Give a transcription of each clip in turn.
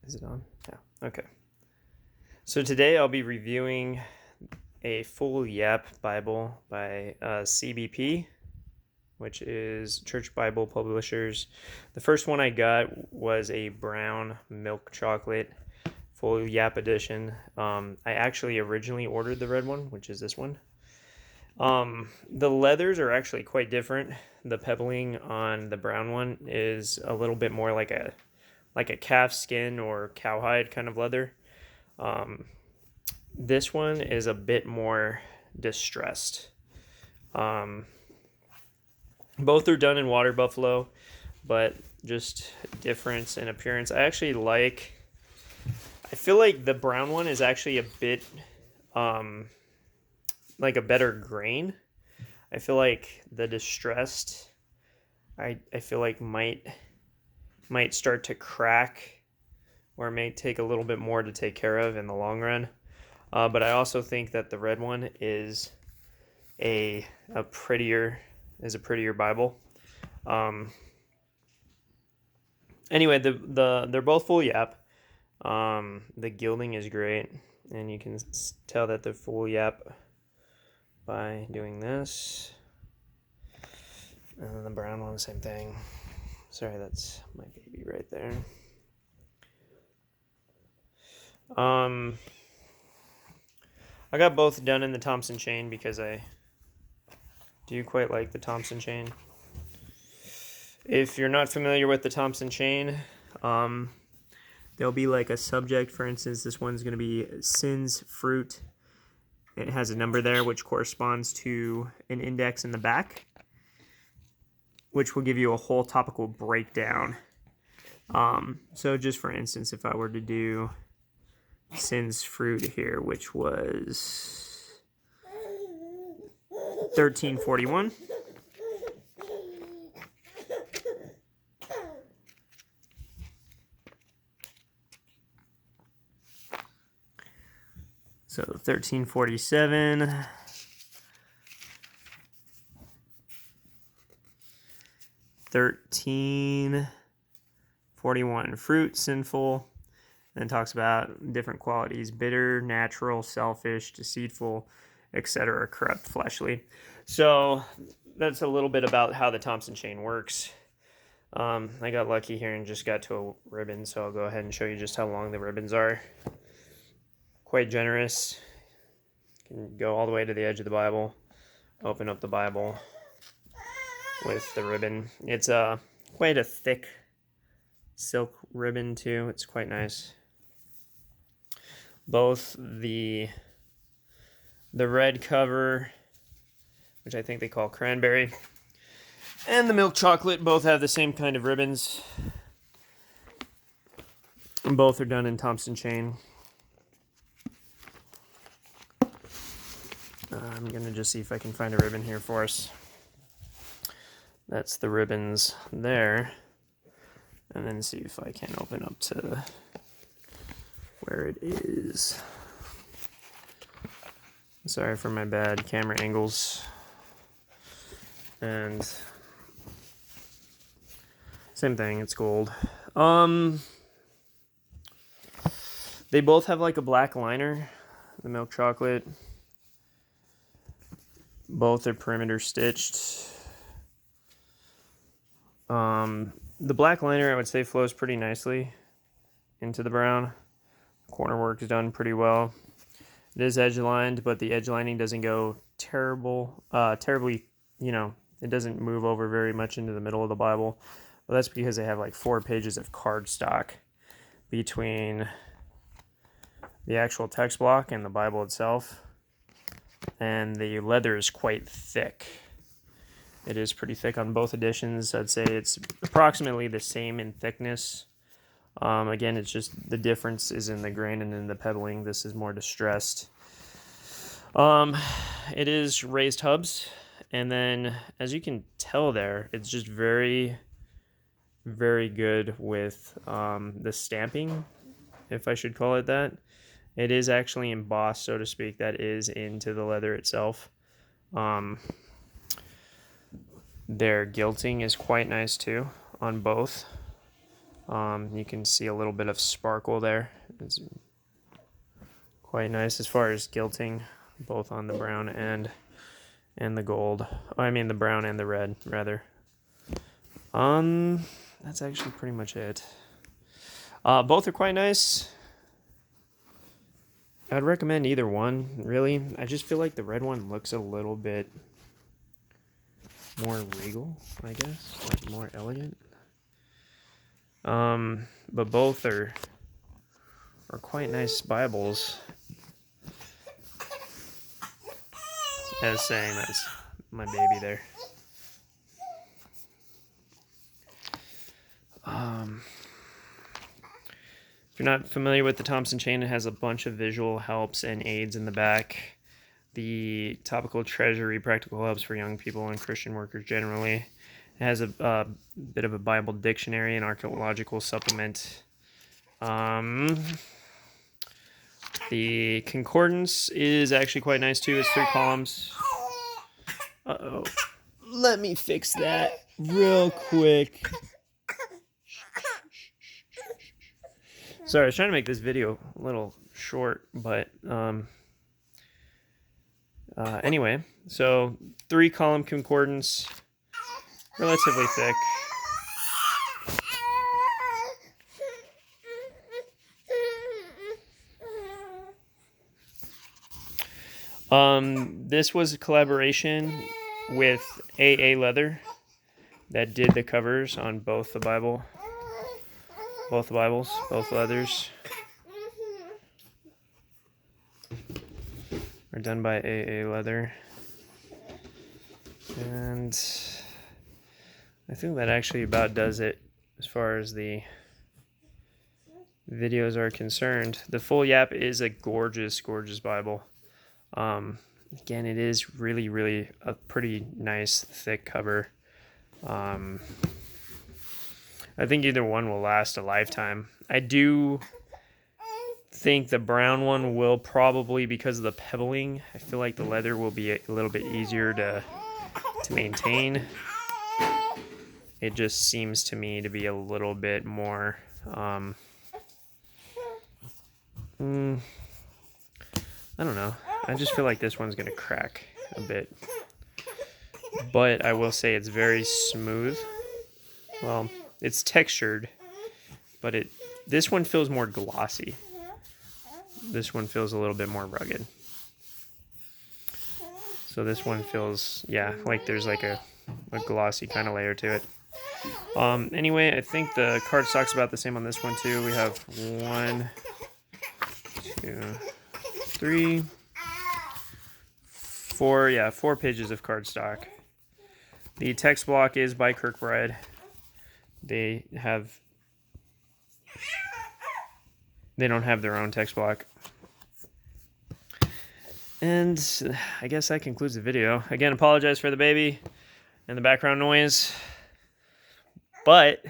Is it on? Yeah. Okay. So today I'll be reviewing a full Yapp Bible by CBP, which is Church Bible Publishers. The first one I got was a brown milk chocolate full Yapp edition. I actually originally ordered the red one, which is this one. The leathers are actually quite different. The pebbling on the brown one is a little bit more like a calf skin or cowhide kind of leather. This one is a bit more distressed. Both are done in water buffalo, but just difference in appearance. I feel like the brown one is actually a bit like a better grain. I feel like the distressed, I feel like might start to crack, or it may take a little bit more to take care of in the long run. But I also think that the red one is a prettier Bible. Anyway, they're both full Yapp. The gilding is great, and you can tell that they're full Yapp by doing this. And then the brown one, same thing. Sorry, that's my baby right there. I got both done in the Thompson chain because I do quite like the Thompson chain. If you're not familiar with the Thompson chain, there'll be like a subject. For instance, this one's going to be Sin's Fruit. It has a number there which corresponds to an index in the back, which will give you a whole topical breakdown. So just for instance, if I were to do Sin's Fruit here, which was 1341. So 1347. 1341. Fruit, sinful. And talks about different qualities: bitter, natural, selfish, deceitful, etc., corrupt, fleshly. So that's a little bit about how the Thompson chain works. I got lucky here and just got to a ribbon, so I'll go ahead and show you just how long the ribbons are. Quite generous. You can go all the way to the edge of the Bible, open up the Bible with the ribbon. It's quite a thick silk ribbon too. It's quite nice. Both the red cover, which I think they call Cranberry, and the milk chocolate both have the same kind of ribbons. And both are done in Thompson chain. I'm going to just see if I can find a ribbon here for us. That's the ribbons there. And then see if I can open up to where it is. Sorry for my bad camera angles. And same thing, it's gold. They both have like a black liner, the milk chocolate. Both are perimeter stitched. The black liner, I would say, flows pretty nicely into the brown. Corner work is done pretty well. It is edge lined, but the edge lining doesn't go terribly, it doesn't move over very much into the middle of the Bible. Well, that's because they have like 4 pages of cardstock between the actual text block and the Bible itself. And the leather is quite thick. It is pretty thick on both editions. I'd say it's approximately the same in thickness. Again, it's just the difference is in the grain and in the pebbling. This is more distressed. It is raised hubs, and then as you can tell there, it's just very, very good with the stamping, if I should call it that. It is actually embossed, so to speak. That is into the leather itself. Their gilding is quite nice too on both. You can see a little bit of sparkle there. It's quite nice as far as gilting, both on the brown and the gold. I mean the brown and the red, rather. That's actually pretty much it. Both are quite nice. I'd recommend either one, really. I just feel like the red one looks a little bit more regal, I guess, like more elegant. But both are quite nice Bibles. As saying, that's my baby there. If you're not familiar with the Thompson chain, it has a bunch of visual helps and aids in the back. The topical treasury, practical helps for young people and Christian workers generally. It has a bit of a Bible dictionary and archaeological supplement. The concordance is actually quite nice too. It's 3 columns. Uh-oh. Let me fix that real quick. Sorry, I was trying to make this video a little short, but anyway, so 3-column concordance, relatively thick. This was a collaboration with AA Leather that did the covers on both the Bibles, both leathers are done by AA Leather. And I think that actually about does it as far as the videos are concerned. The full Yapp is a gorgeous, gorgeous Bible. Again, it is really, really a pretty nice, thick cover. I think either one will last a lifetime. I do think the brown one will probably, because of the pebbling, I feel like the leather will be a little bit easier to maintain. It just seems to me to be a little bit more I don't know. I just feel like this one's going to crack a bit. But I will say it's very smooth. Well, it's textured, but this one feels more glossy. This one feels a little bit more rugged. So this one feels, yeah, like there's like a glossy kind of layer to it. Anyway, I think the cardstock's about the same on this one too. We have 1, 2, 3, 4, yeah, 4 pages of cardstock. The text block is by Kirkbride. They don't have their own text block. And I guess that concludes the video. Again, apologize for the baby and the background noise. But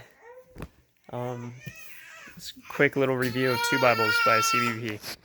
this quick little review of 2 Bibles by CBP.